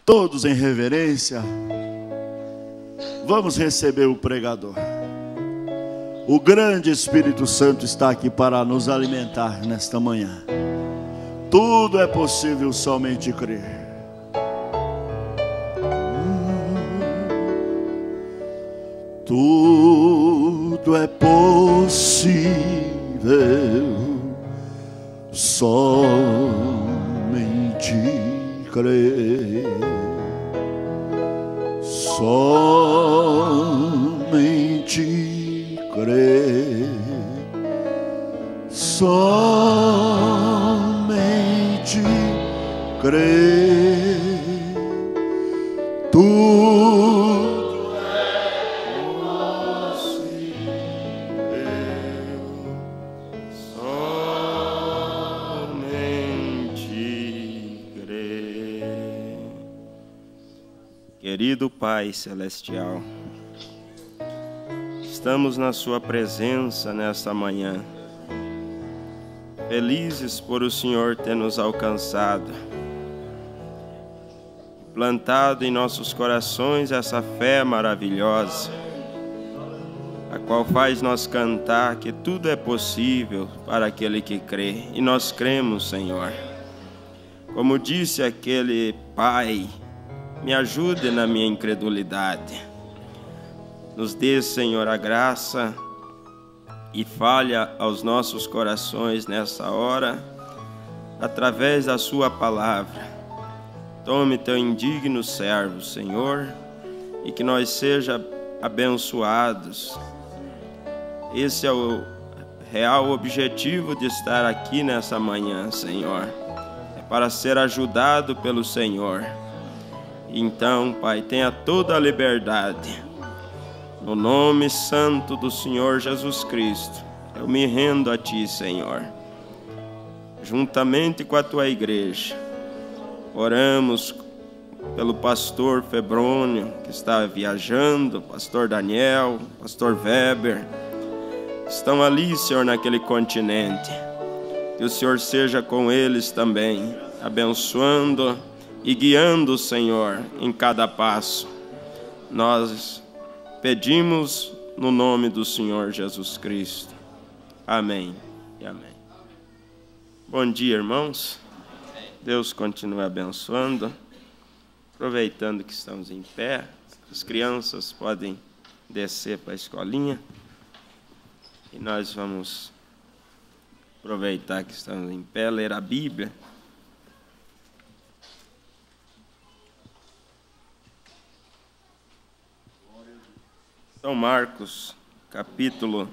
Todos em reverência, vamos receber o pregador. O grande Espírito Santo está aqui para nos alimentar nesta manhã. Tudo é possível, somente crer. Tudo é possível, somente crer. Somente crer. Somente crer. Tudo é possível, somente crer. Querido Pai Celestial, estamos na Sua presença nesta manhã, felizes por o Senhor ter nos alcançado, plantado em nossos corações essa fé maravilhosa, a qual faz nós cantar que tudo é possível para aquele que crê, e nós cremos, Senhor. Como disse aquele pai, me ajude na minha incredulidade. Nos dê, Senhor, a graça e falha aos nossos corações nessa hora, através da Sua palavra. Tome Teu indigno servo, Senhor, e que nós sejamos abençoados. Esse é o real objetivo de estar aqui nessa manhã, Senhor. É para ser ajudado pelo Senhor. Então, Pai, tenha toda a liberdade. No nome santo do Senhor Jesus Cristo, eu me rendo a Ti, Senhor. Juntamente com a Tua igreja, oramos pelo pastor Febrônio, que está viajando, pastor Daniel, pastor Weber. Estão ali, Senhor, naquele continente. Que o Senhor seja com eles também, abençoando e guiando, Senhor, em cada passo. Nós pedimos no nome do Senhor Jesus Cristo. Amém e amém. Bom dia, irmãos. Deus continue abençoando. Aproveitando que estamos em pé, as crianças podem descer para a escolinha. E nós vamos aproveitar que estamos em pé, ler a Bíblia. São Marcos, capítulo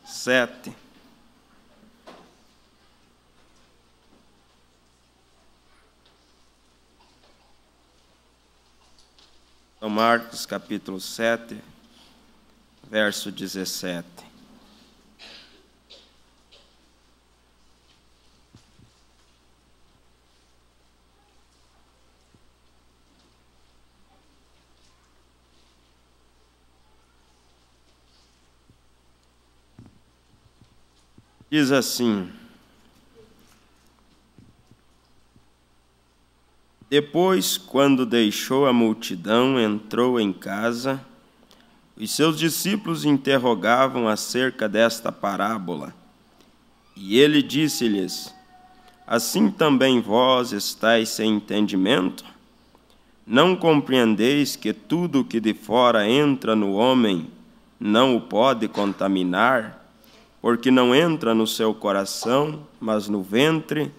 7. São Marcos, capítulo 7, verso 17. Diz assim: depois, quando deixou a multidão, entrou em casa. Os seus discípulos interrogavam acerca desta parábola. E ele disse-lhes: assim também vós estáis sem entendimento? Não compreendeis que tudo o que de fora entra no homem não o pode contaminar? Porque não entra no seu coração, mas no ventre,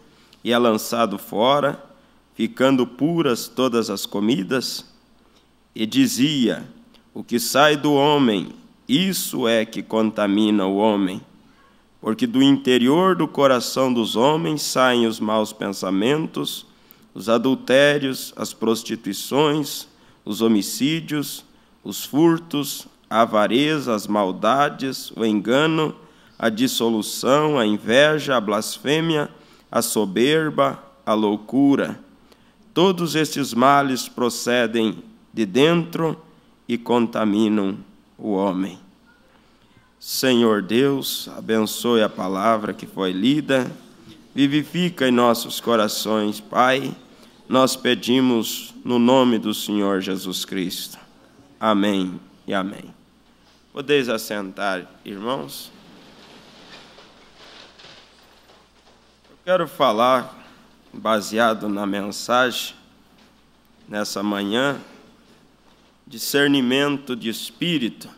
e é lançado fora, ficando puras todas as comidas? E dizia: o que sai do homem, isso é que contamina o homem. Porque do interior do coração dos homens saem os maus pensamentos, os adultérios, as prostituições, os homicídios, os furtos, a avareza, as maldades, o engano, a dissolução, a inveja, a blasfêmia, a soberba, a loucura. Todos estes males procedem de dentro e contaminam o homem. Senhor Deus, abençoe a palavra que foi lida, vivifica em nossos corações, Pai, nós pedimos no nome do Senhor Jesus Cristo. Amém e amém. Podeis assentar, irmãos? Eu quero falar, baseado na mensagem, nessa manhã, discernimento de espírito.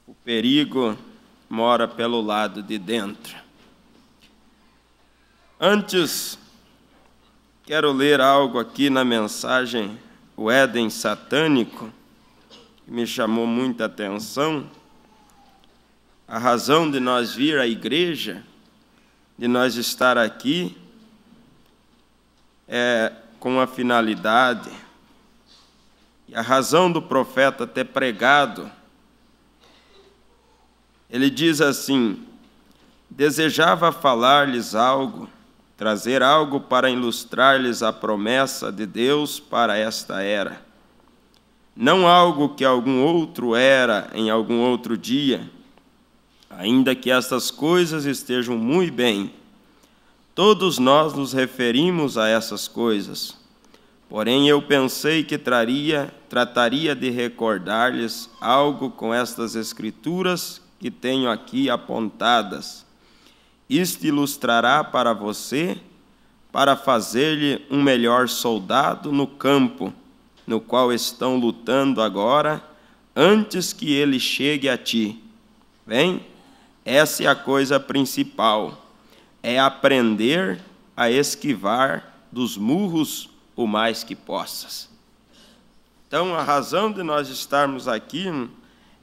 O perigo mora pelo lado de dentro. Antes, quero ler algo aqui na mensagem, o Éden satânico, que me chamou muita atenção. A razão de nós vir à igreja, de nós estar aqui, é com a finalidade, e a razão do profeta ter pregado, ele diz assim: desejava falar-lhes algo, trazer algo para ilustrar-lhes a promessa de Deus para esta era. Não algo que algum outro era em algum outro dia, ainda que estas coisas estejam muito bem. Todos nós nos referimos a essas coisas. Porém, eu pensei que trataria de recordar-lhes algo com estas escrituras que tenho aqui apontadas. Isto ilustrará para você, para fazer-lhe um melhor soldado no campo, no qual estão lutando agora, antes que ele chegue a ti. Bem, essa é a coisa principal, é aprender a esquivar dos murros o mais que possas. Então, a razão de nós estarmos aqui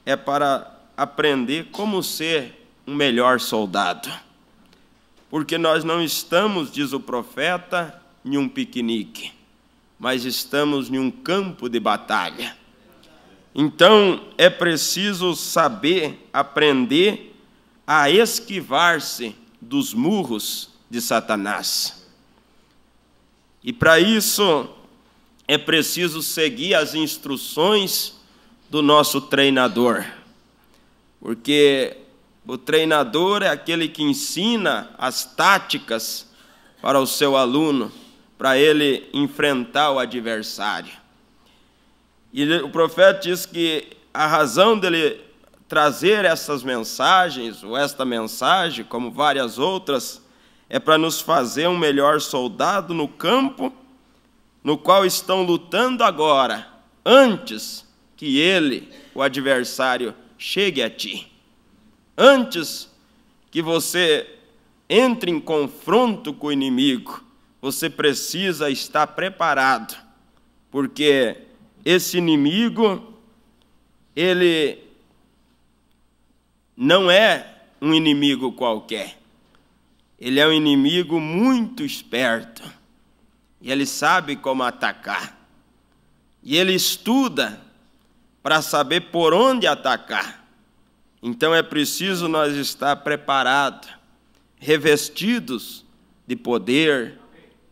é para aprender como ser um melhor soldado. Porque nós não estamos, diz o profeta, em um piquenique, mas estamos em um campo de batalha. Então, é preciso saber, aprender a esquivar-se dos murros de Satanás. E para isso, é preciso seguir as instruções do nosso treinador. Porque o treinador é aquele que ensina as táticas para o seu aluno, para ele enfrentar o adversário. E o profeta diz que a razão dele trazer essas mensagens, ou esta mensagem, como várias outras, é para nos fazer um melhor soldado no campo, no qual estão lutando agora, antes que ele, o adversário, chegue a ti. Antes que você entre em confronto com o inimigo, você precisa estar preparado, porque esse inimigo, ele não é um inimigo qualquer. Ele é um inimigo muito esperto. E ele sabe como atacar. E ele estuda para saber por onde atacar. Então é preciso nós estar preparados, revestidos de poder,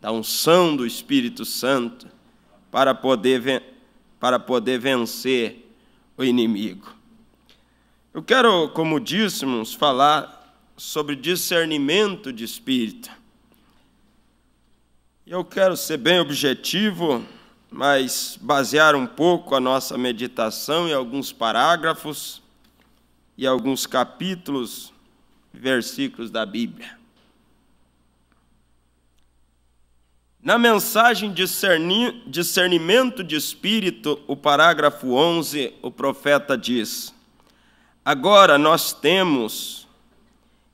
da unção do Espírito Santo, para poder vencer o inimigo. Eu quero, como dissemos, falar sobre discernimento de espírito. Eu quero ser bem objetivo, mas basear um pouco a nossa meditação em alguns parágrafos e alguns capítulos, versículos da Bíblia. Na mensagem discernimento de espírito, o parágrafo 11, o profeta diz: agora nós temos,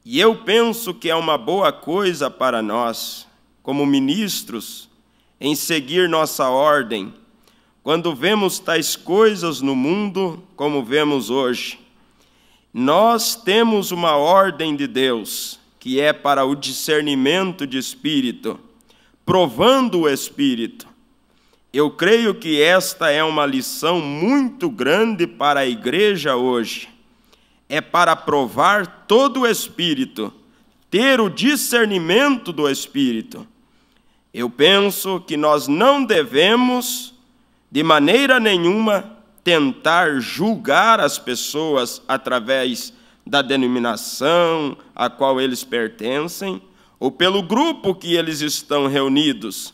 e eu penso que é uma boa coisa para nós, como ministros, em seguir nossa ordem, quando vemos tais coisas no mundo como vemos hoje. Nós temos uma ordem de Deus, que é para o discernimento de espírito, provando o espírito. Eu creio que esta é uma lição muito grande para a igreja hoje. É para provar todo o espírito, ter o discernimento do espírito. Eu penso que nós não devemos, de maneira nenhuma, tentar julgar as pessoas através da denominação a qual eles pertencem, ou pelo grupo que eles estão reunidos,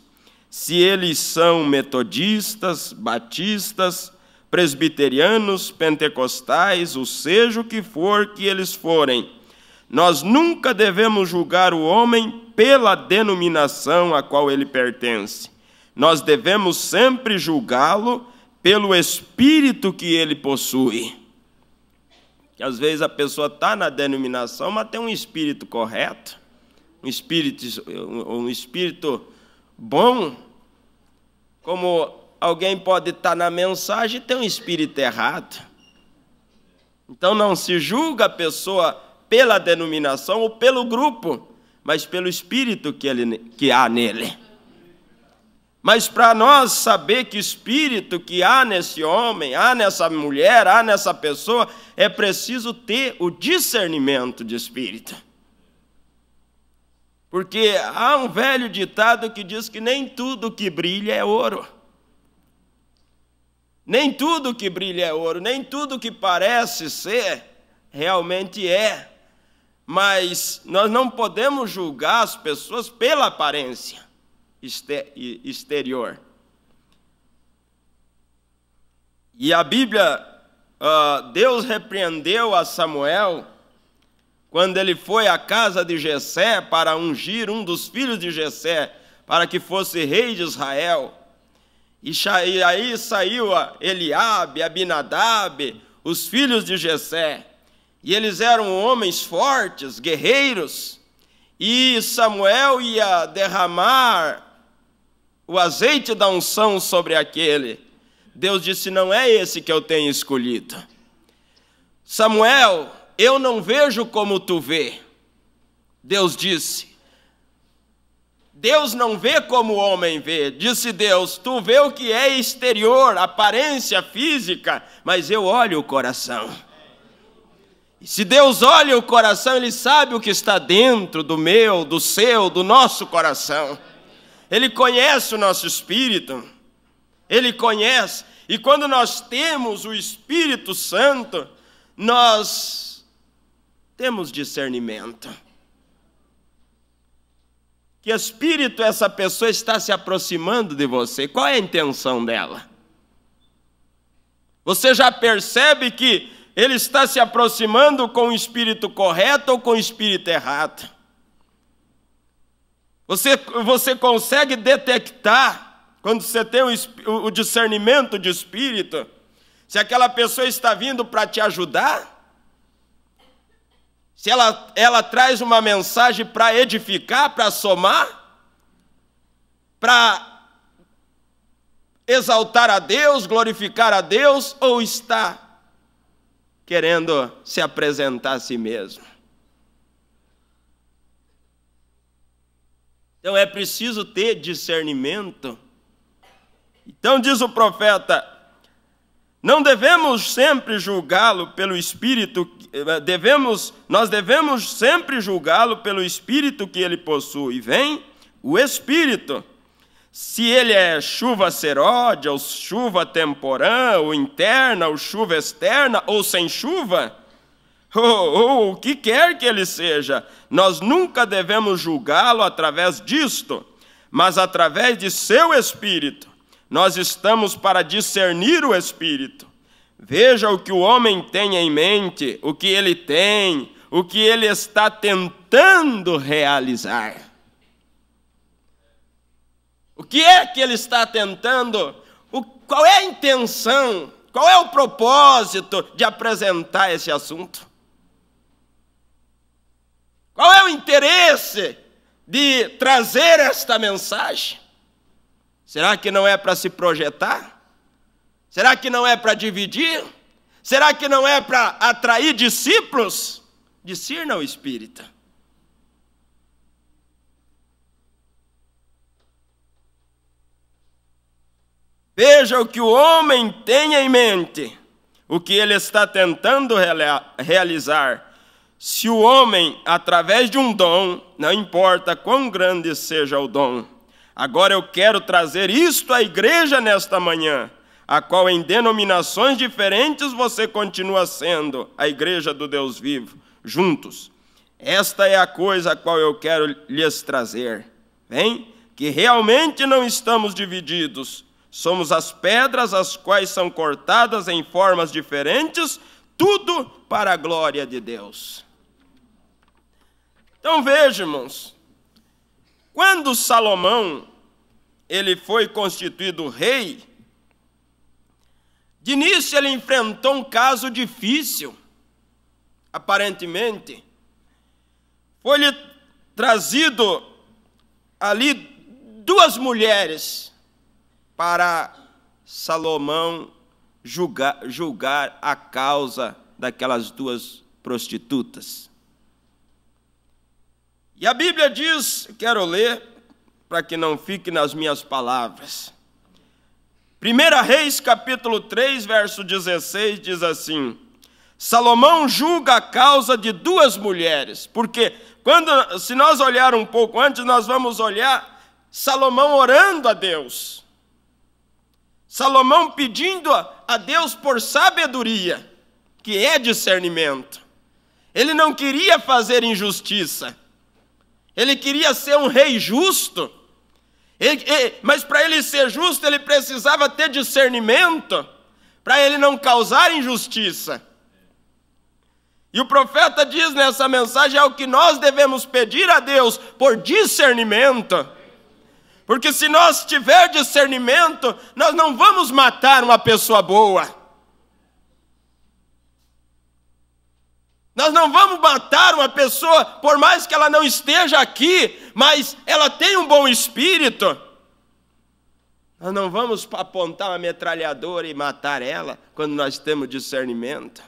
se eles são metodistas, batistas, presbiterianos, pentecostais, ou seja o que for que eles forem. Nós nunca devemos julgar o homem pela denominação a qual ele pertence. Nós devemos sempre julgá-lo pelo espírito que ele possui. Que às vezes a pessoa está na denominação, mas tem um espírito correto, um espírito bom, como alguém pode estar na mensagem e ter um espírito errado. Então não se julga a pessoa pela denominação ou pelo grupo, mas pelo espírito que há nele. Mas para nós saber que espírito que há nesse homem, há nessa mulher, há nessa pessoa, é preciso ter o discernimento de espírito. Porque há um velho ditado que diz que nem tudo que brilha é ouro. Nem tudo que brilha é ouro, nem tudo que parece ser, realmente é. Mas nós não podemos julgar as pessoas pela aparência exterior. E a Bíblia, Deus repreendeu a Samuel quando ele foi à casa de Jessé para ungir um dos filhos de Jessé para que fosse rei de Israel. E aí saiu Eliabe, Abinadab, os filhos de Jessé. E eles eram homens fortes, guerreiros. E Samuel ia derramar o azeite da unção sobre aquele. Deus disse, não é esse que eu tenho escolhido. Samuel, eu não vejo como tu vê. Deus disse. Deus não vê como o homem vê. Disse Deus, tu vê o que é exterior, aparência física, mas eu olho o coração. E se Deus olha o coração, Ele sabe o que está dentro do meu, do seu, do nosso coração. Ele conhece o nosso espírito. Ele conhece. E quando nós temos o Espírito Santo, nós temos discernimento. Que espírito essa pessoa está se aproximando de você? Qual é a intenção dela? Você já percebe que ele está se aproximando com o espírito correto ou com o espírito errado? Você consegue detectar, quando você tem o discernimento de espírito, se aquela pessoa está vindo para te ajudar? Se ela traz uma mensagem para edificar, para somar, para exaltar a Deus, glorificar a Deus, ou está querendo se apresentar a si mesmo? Então é preciso ter discernimento. Então diz o profeta, não devemos sempre julgá-lo pelo espírito, nós devemos sempre julgá-lo pelo espírito que ele possui. Vem o espírito. Se ele é chuva seródia, ou chuva temporã, ou interna, ou chuva externa, ou sem chuva, ou o que quer que ele seja, nós nunca devemos julgá-lo através disto, mas através de seu espírito. Nós estamos para discernir o espírito. Veja o que o homem tem em mente, o que ele tem, o que ele está tentando realizar. O que é que ele está tentando? Qual é a intenção? Qual é o propósito de apresentar esse assunto? Qual é o interesse de trazer esta mensagem? Será que não é para se projetar? Será que não é para dividir? Será que não é para atrair discípulos? Discirna o espírito. Veja o que o homem tem em mente, o que ele está tentando realizar. Se o homem, através de um dom, não importa quão grande seja o dom. Agora eu quero trazer isto à igreja nesta manhã, a qual em denominações diferentes você continua sendo a igreja do Deus vivo, juntos. Esta é a coisa a qual eu quero lhes trazer. Vem? que realmente não estamos divididos. Somos as pedras, as quais são cortadas em formas diferentes, tudo para a glória de Deus. Então vejam, irmãos, quando Salomão ele foi constituído rei, de início ele enfrentou um caso difícil, aparentemente. Foi-lhe trazido ali 2 mulheres para Salomão julgar a causa daquelas 2 prostitutas. E a Bíblia diz, quero ler, para que não fique nas minhas palavras. 1 Reis, capítulo 3, verso 16, diz assim: Salomão julga a causa de 2 mulheres, porque se nós olhar um pouco antes, nós vamos olhar Salomão orando a Deus. Salomão pedindo a Deus por sabedoria, que é discernimento. Ele não queria fazer injustiça. Ele queria ser um rei justo. Mas para ele ser justo, ele precisava ter discernimento, para ele não causar injustiça. E o profeta diz nessa mensagem, é o que nós devemos pedir a Deus, por discernimento. Porque se nós tiver discernimento, nós não vamos matar uma pessoa boa. Nós não vamos matar uma pessoa, por mais que ela não esteja aqui, mas ela tem um bom espírito. Nós não vamos apontar uma metralhadora e matar ela, quando nós temos discernimento.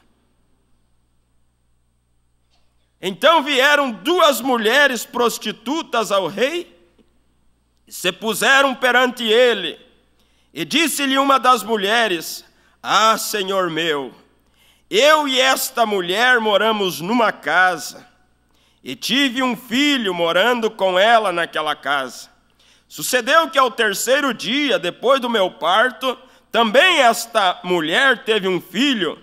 Então vieram 2 mulheres prostitutas ao rei, e se puseram perante ele, e disse-lhe uma das mulheres: Ah, Senhor meu, eu e esta mulher moramos numa casa, e tive um filho morando com ela naquela casa. Sucedeu que ao 3º dia, depois do meu parto, também esta mulher teve um filho.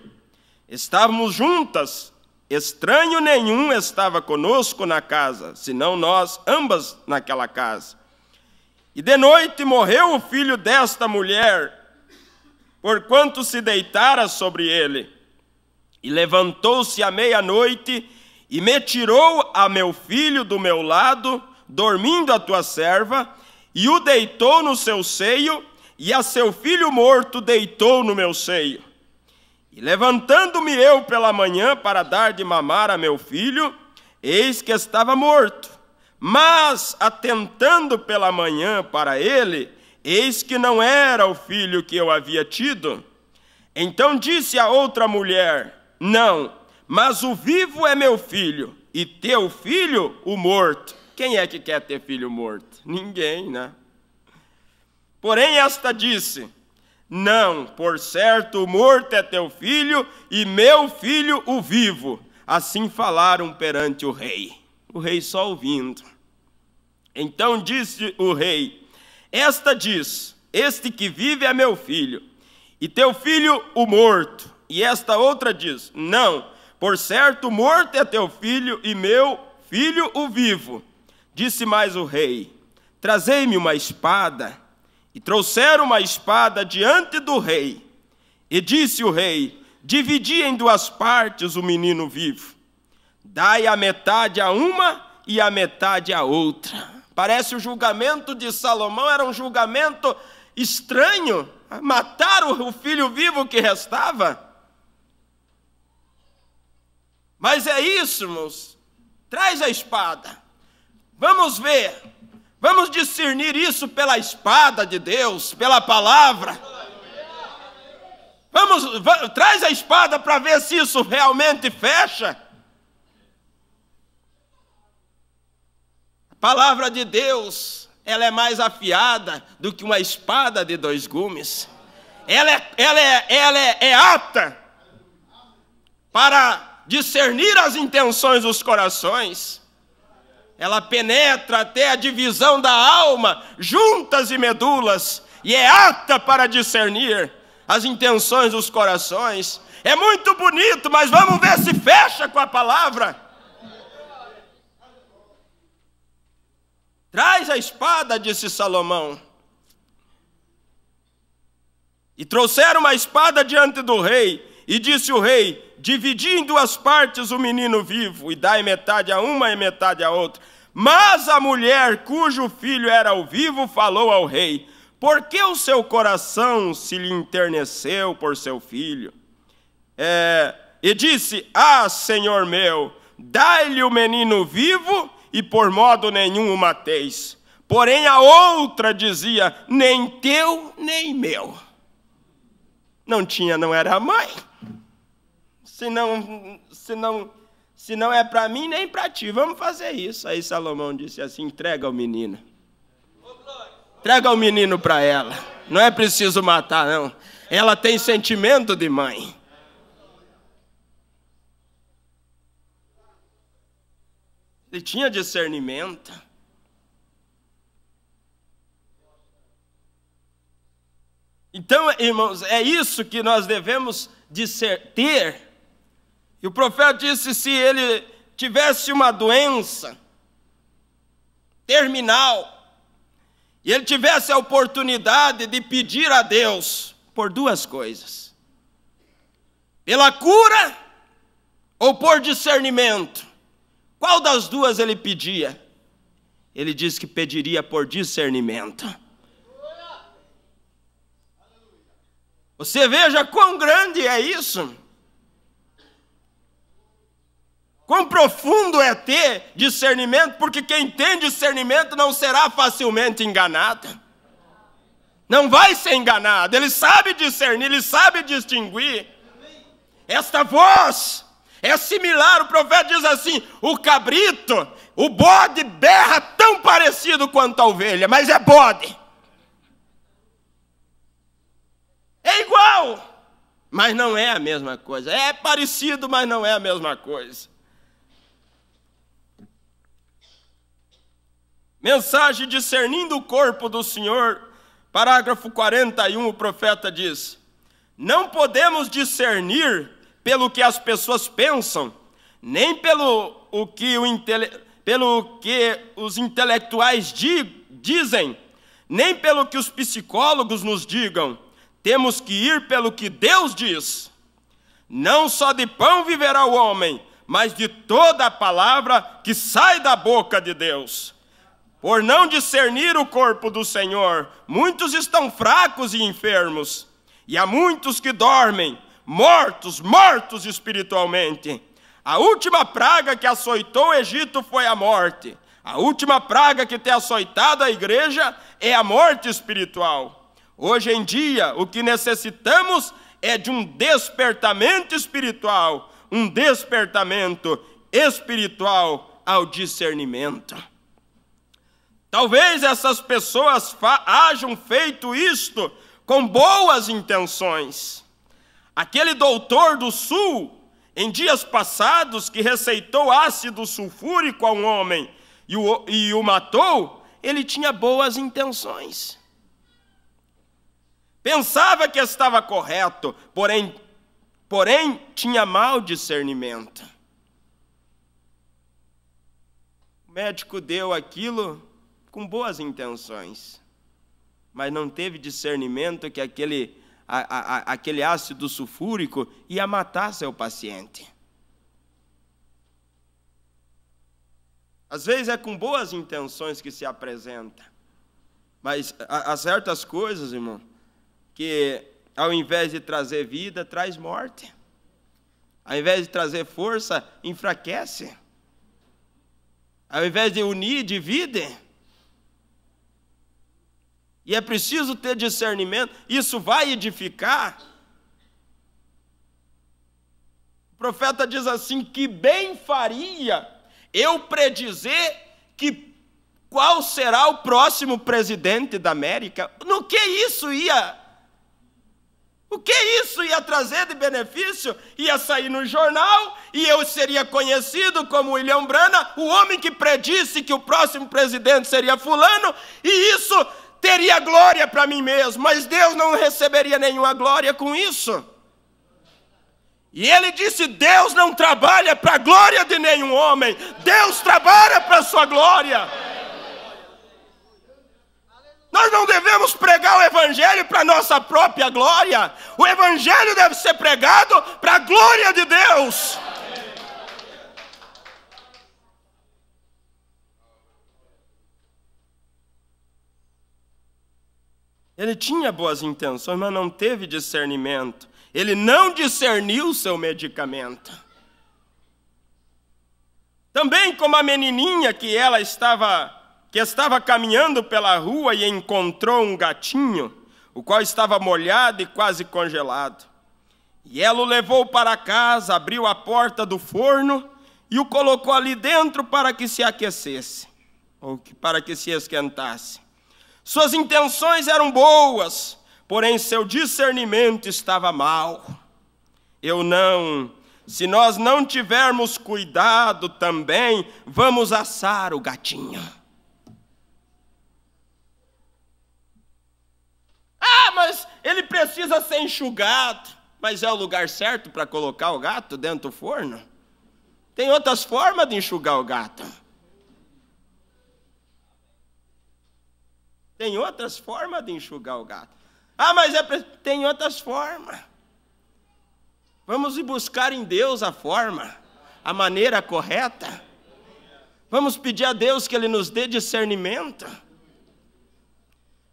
Estávamos juntas, estranho nenhum estava conosco na casa, senão nós ambas naquela casa. E de noite morreu o filho desta mulher, porquanto se deitara sobre ele. E levantou-se à meia-noite e me tirou a meu filho do meu lado, dormindo a tua serva, e o deitou no seu seio, e a seu filho morto deitou no meu seio. E levantando-me eu pela manhã para dar de mamar a meu filho, eis que estava morto. Mas, atentando pela manhã para ele, eis que não era o filho que eu havia tido. Então disse a outra mulher: Não, mas o vivo é meu filho, e teu filho o morto. Quem é que quer ter filho morto? Ninguém, né? Porém esta disse: Não, por certo o morto é teu filho, e meu filho o vivo. Assim falaram perante o rei. O rei só ouvindo. Então disse o rei: Esta diz: Este que vive é meu filho, e teu filho o morto. E esta outra diz: Não, por certo o morto é teu filho, e meu filho o vivo. Disse mais o rei: Trazei-me uma espada. E trouxeram uma espada diante do rei. E disse o rei: Dividi em 2 partes o menino vivo. Dai a metade a uma e a metade a outra. Parece o julgamento de Salomão era um julgamento estranho. Mataram o filho vivo que restava. Mas é isso, irmãos. Traz a espada. Vamos ver. Vamos discernir isso pela espada de Deus, pela palavra. Traz a espada para ver se isso realmente fecha. A palavra de Deus, ela é mais afiada do que uma espada de 2 gumes. Ela é apta para discernir as intenções dos corações. Ela penetra até a divisão da alma, juntas e medulas, e é apta para discernir as intenções dos corações. É muito bonito, mas vamos ver se fecha com a palavra. Traz haja espada, disse Salomão. E trouxeram uma espada diante do rei, e disse o rei: dividi em duas partes o menino vivo, e dai metade a uma e metade a outra. Mas a mulher, cujo filho era o vivo, falou ao rei: por que o seu coração se lhe enterneceu por seu filho? E disse: ah, senhor meu, dai-lhe o menino vivo, e por modo nenhum o mateis. Porém a outra dizia: nem teu, nem meu. Não era a mãe. Se não é para mim, nem para ti, vamos fazer isso. Aí Salomão disse assim: entrega o menino. Entrega o menino para ela. Não é preciso matar, não. Ela tem sentimento de mãe. Ele tinha discernimento. Então, irmãos, é isso que nós devemos ter. E o profeta disse: se ele tivesse uma doença terminal, e ele tivesse a oportunidade de pedir a Deus por duas coisas: pela cura ou por discernimento, qual das duas ele pedia? Ele disse que pediria por discernimento. Você veja quão grande é isso. Quão profundo é ter discernimento, porque quem tem discernimento não será facilmente enganado. Não vai ser enganado, ele sabe discernir, ele sabe distinguir. Esta voz é similar, o profeta diz assim: o cabrito, o bode berra tão parecido quanto a ovelha, mas é bode. É igual, mas não é a mesma coisa. É parecido, mas não é a mesma coisa. Mensagem discernindo o corpo do Senhor, parágrafo 41, o profeta diz: não podemos discernir pelo que as pessoas pensam, nem pelo que os intelectuais dizem, nem pelo que os psicólogos nos digam. Temos que ir pelo que Deus diz. Não só de pão viverá o homem, mas de toda a palavra que sai da boca de Deus. Por não discernir o corpo do Senhor, muitos estão fracos e enfermos, e há muitos que dormem, mortos espiritualmente. A última praga que açoitou o Egito foi a morte. A última praga que tem açoitado a igreja é a morte espiritual. Hoje em dia, o que necessitamos é de um despertamento espiritual, ao discernimento. Talvez essas pessoas hajam feito isto com boas intenções. Aquele doutor do sul, em dias passados, que receitou ácido sulfúrico a um homem e o matou, ele tinha boas intenções. Pensava que estava correto, porém tinha mau discernimento. O médico deu aquilo com boas intenções, mas não teve discernimento que aquele ácido sulfúrico ia matar seu paciente. Às vezes é com boas intenções que se apresenta, mas há certas coisas, irmão, que ao invés de trazer vida, traz morte. Ao invés de trazer força, enfraquece. Ao invés de unir, divide. E é preciso ter discernimento. Isso vai edificar. O profeta diz assim: que bem faria eu predizer qual será o próximo presidente da América. No que isso ia? O que isso ia trazer de benefício? Ia sair no jornal e eu seria conhecido como William Branham, o homem que predisse que o próximo presidente seria fulano, e isso teria glória para mim mesmo, mas Deus não receberia nenhuma glória com isso. E ele disse: Deus não trabalha para a glória de nenhum homem, Deus trabalha para a sua glória. Nós não devemos pregar o evangelho para nossa própria glória. O evangelho deve ser pregado para a glória de Deus. Ele tinha boas intenções, mas não teve discernimento. Ele não discerniu o seu medicamento. Também como a menininha que estava caminhando pela rua e encontrou um gatinho, o qual estava molhado e quase congelado. E ela o levou para casa, abriu a porta do forno e o colocou ali dentro para que se aquecesse, ou para que se esquentasse. Suas intenções eram boas, porém seu discernimento estava mau. Se nós não tivermos cuidado também, vamos assar o gatinho. Mas ele precisa ser enxugado. Mas é o lugar certo para colocar o gato dentro do forno? Tem outras formas de enxugar o gato. Tem outras formas de enxugar o gato. Mas tem outras formas. Vamos ir buscar em Deus a forma, a maneira correta. Vamos pedir a Deus que Ele nos dê discernimento.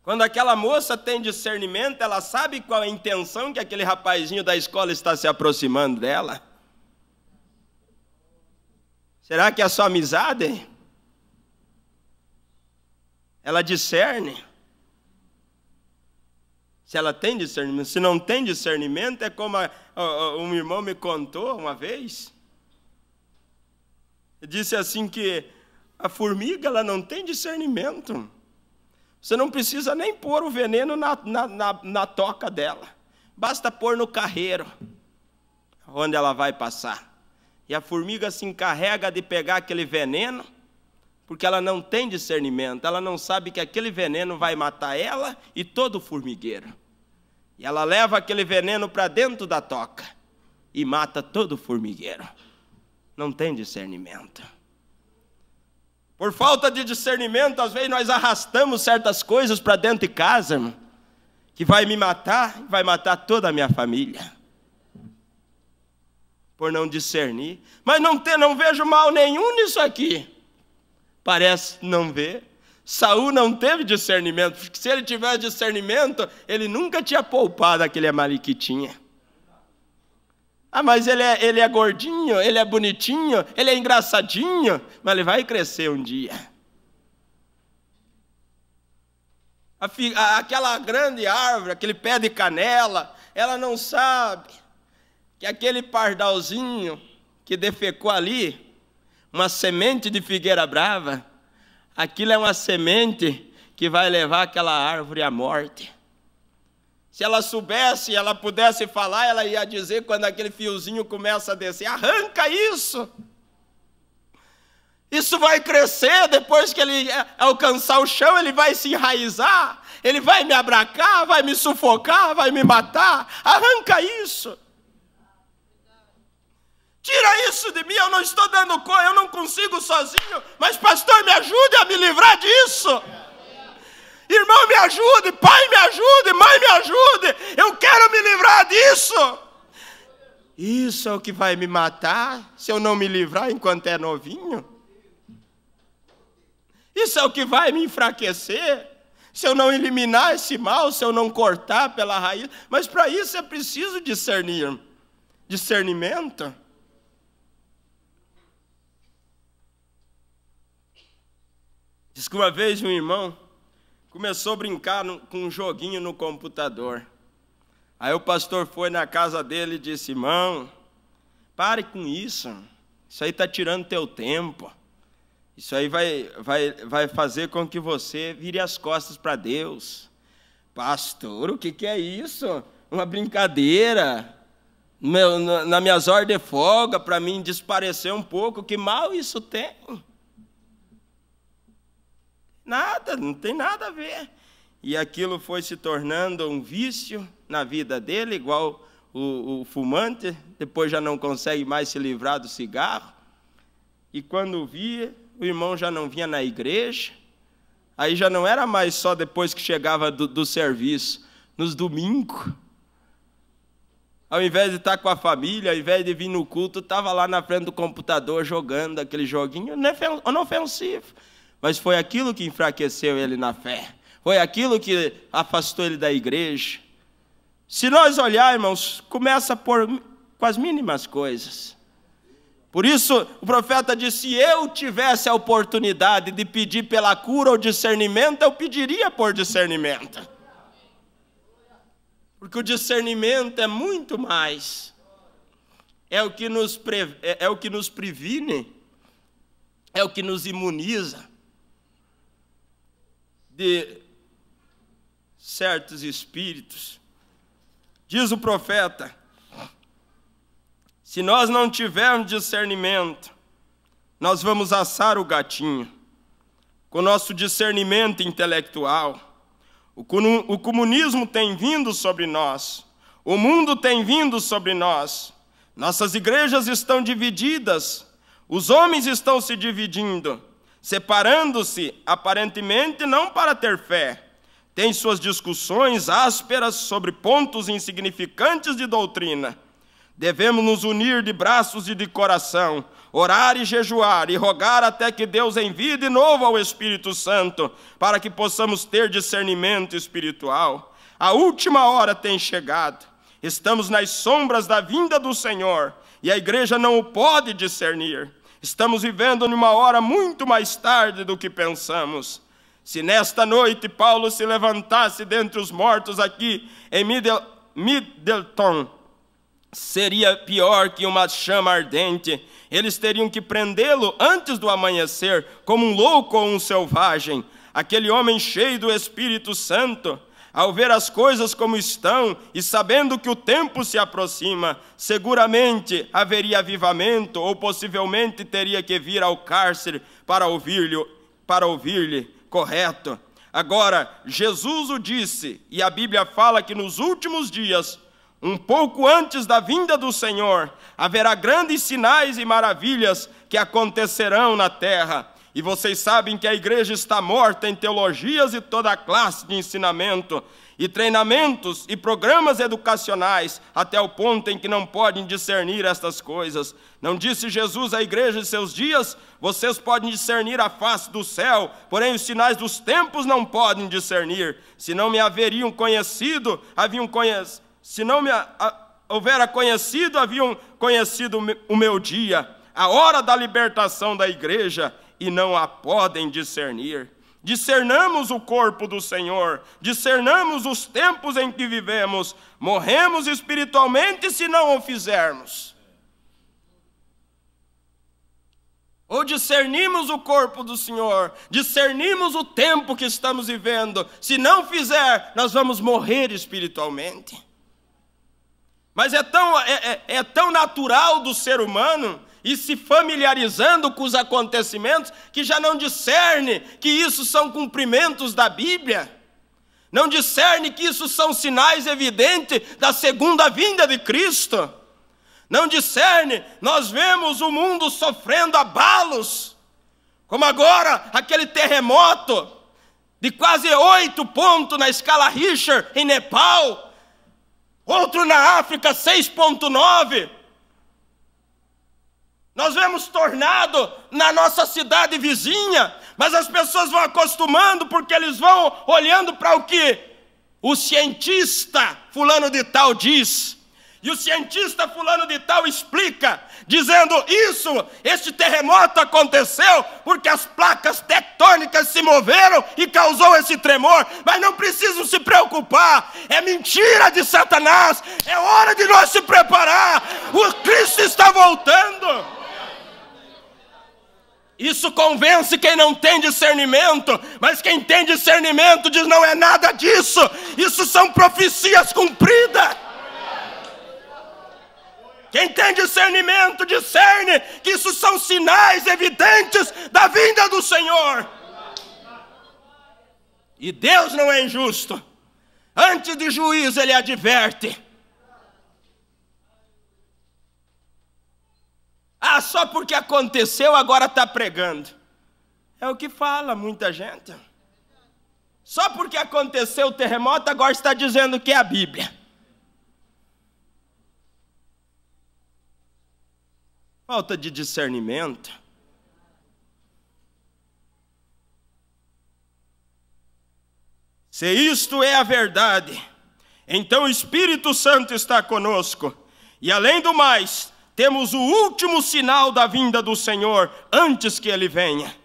Quando aquela moça tem discernimento, ela sabe qual é a intenção que aquele rapazinho da escola está se aproximando dela. Será que é só amizade? Ela discerne. Se ela tem discernimento. Se não tem discernimento, é como um irmão me contou uma vez. Ele disse assim que a formiga ela não tem discernimento. Você não precisa nem pôr o veneno na toca dela. Basta pôr no carreiro, onde ela vai passar. E a formiga se encarrega de pegar aquele veneno, porque ela não tem discernimento. Ela não sabe que aquele veneno vai matar ela e todo o formigueiro. E ela leva aquele veneno para dentro da toca e mata todo o formigueiro. Não tem discernimento. Por falta de discernimento, às vezes nós arrastamos certas coisas para dentro de casa, irmão, que vai me matar, vai matar toda a minha família. Por não discernir. Mas não vejo mal nenhum nisso aqui. Parece não ver. Saul não teve discernimento, porque se ele tivesse discernimento, ele nunca tinha poupado aquele amalequitinha. Mas ele é gordinho, ele é bonitinho, ele é engraçadinho, mas ele vai crescer um dia. Aquela grande árvore, aquele pé de canela, ela não sabe que aquele pardalzinho que defecou ali, uma semente de figueira brava, aquilo é uma semente que vai levar aquela árvore à morte. Se ela soubesse, ela pudesse falar, ela ia dizer quando aquele fiozinho começa a descer, arranca isso. Isso vai crescer, depois que ele alcançar o chão, ele vai se enraizar, ele vai me abracar, vai me sufocar, vai me matar. Arranca isso. Tira isso de mim, eu não estou dando conta, eu não consigo sozinho, mas pastor, me ajude a me livrar disso. Irmão, me ajude, pai, me ajude, mãe, me ajude. Eu quero me livrar disso. Isso é o que vai me matar se eu não me livrar enquanto é novinho. Isso é o que vai me enfraquecer se eu não eliminar esse mal, se eu não cortar pela raiz. Mas para isso é preciso discernir. Discernimento. Diz que uma vez um irmão começou a brincar com um joguinho no computador. Aí o pastor foi na casa dele e disse, irmão, pare com isso. Isso aí está tirando teu tempo. Isso aí vai fazer com que você vire as costas para Deus. Pastor, o que é isso? Uma brincadeira. Nas minhas horas de folga, para mim desaparecer um pouco. Que mal isso tem? Nada, não tem nada a ver. E aquilo foi se tornando um vício na vida dele, igual o fumante, depois já não consegue mais se livrar do cigarro. E quando via, o irmão já não vinha na igreja, Aí já não era mais só depois que chegava do serviço, nos domingos. Ao invés de estar com a família, ao invés de vir no culto, estava lá na frente do computador jogando aquele joguinho inofensivo. Mas foi aquilo que enfraqueceu ele na fé. Foi aquilo que afastou ele da igreja. Se nós olhar, irmãos, começa com as mínimas coisas. Por isso, o profeta disse, se eu tivesse a oportunidade de pedir pela cura ou discernimento, eu pediria por discernimento. Porque o discernimento é muito mais. É o que nos previne, é o que nos imuniza de certos espíritos. Diz o profeta, se nós não tivermos discernimento, nós vamos assar o gatinho. Com nosso discernimento intelectual, o comunismo tem vindo sobre nós, o mundo tem vindo sobre nós, nossas igrejas estão divididas, os homens estão se dividindo, separando-se aparentemente não para ter fé, tem suas discussões ásperas sobre pontos insignificantes de doutrina. Devemos nos unir de braços e de coração, orar e jejuar e rogar até que Deus envie de novo ao Espírito Santo, para que possamos ter discernimento espiritual. A última hora tem chegado. Estamos nas sombras da vinda do Senhor e a igreja não o pode discernir. Estamos vivendo numa hora muito mais tarde do que pensamos. Se nesta noite Paulo se levantasse dentre os mortos aqui em Middleton, seria pior que uma chama ardente. Eles teriam que prendê-lo antes do amanhecer, como um louco ou um selvagem. Aquele homem cheio do Espírito Santo, ao ver as coisas como estão e sabendo que o tempo se aproxima, seguramente haveria avivamento ou possivelmente teria que vir ao cárcere para ouvir-lhe, correto. Agora, Jesus o disse, e a Bíblia fala que nos últimos dias, um pouco antes da vinda do Senhor, haverá grandes sinais e maravilhas que acontecerão na terra. E vocês sabem que a igreja está morta em teologias e toda classe de ensinamento, e treinamentos e programas educacionais, até o ponto em que não podem discernir estas coisas. Não disse Jesus à igreja em seus dias, vocês podem discernir a face do céu, porém os sinais dos tempos não podem discernir. Se não me haveriam conhecido, se não me houvera conhecido, haviam conhecido o meu dia, a hora da libertação da igreja, e não a podem discernir. Discernamos o corpo do Senhor, discernamos os tempos em que vivemos, morremos espiritualmente se não o fizermos. Ou discernimos o corpo do Senhor, discernimos o tempo que estamos vivendo, se não fizer, nós vamos morrer espiritualmente. Mas é tão natural do ser humano, e se familiarizando com os acontecimentos, que já não discerne que isso são cumprimentos da Bíblia, não discerne que isso são sinais evidentes da segunda vinda de Cristo, não discerne. Nós vemos o mundo sofrendo abalos, como agora aquele terremoto de quase 8 pontos na escala Richter em Nepal, outro na África 6,9. Nós vemos tornado na nossa cidade vizinha, mas as pessoas vão acostumando porque eles vão olhando para o que o cientista fulano de tal diz. E o cientista fulano de tal explica, dizendo este terremoto aconteceu porque as placas tectônicas se moveram e causou esse tremor. Mas não precisam se preocupar, é mentira de Satanás, é hora de nós se preparar, o Cristo está voltando. Isso convence quem não tem discernimento, mas quem tem discernimento diz, não é nada disso, isso são profecias cumpridas. Quem tem discernimento discerne que isso são sinais evidentes da vinda do Senhor. E Deus não é injusto. Antes de juízo ele adverte. Ah, só porque aconteceu agora está pregando. É o que fala muita gente. Só porque aconteceu o terremoto, agora está dizendo que é a Bíblia. Falta de discernimento. Se isto é a verdade, então o Espírito Santo está conosco. E além do mais, temos o último sinal da vinda do Senhor antes que Ele venha.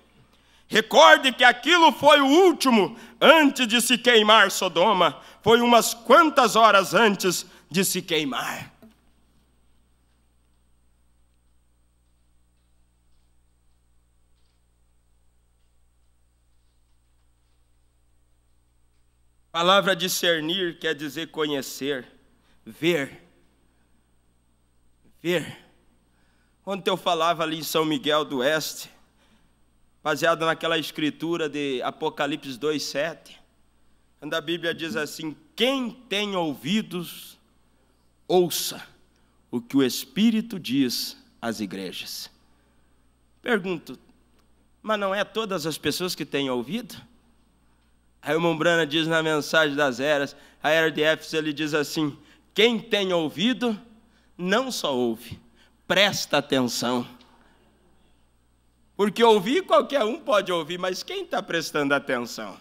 Recorde que aquilo foi o último antes de se queimar Sodoma. Foi umas quantas horas antes de se queimar. A palavra discernir quer dizer conhecer, ver. Ver. Ontem eu falava ali em São Miguel do Oeste, baseado naquela escritura de Apocalipse 2:7, quando a Bíblia diz assim: quem tem ouvidos, ouça o que o Espírito diz às igrejas. Pergunto, mas não é todas as pessoas que têm ouvido? Aí o Mombrana diz na mensagem das eras, a era de Éfeso, ele diz assim: quem tem ouvido, não só ouve, presta atenção. Porque ouvir, qualquer um pode ouvir, mas quem está prestando atenção?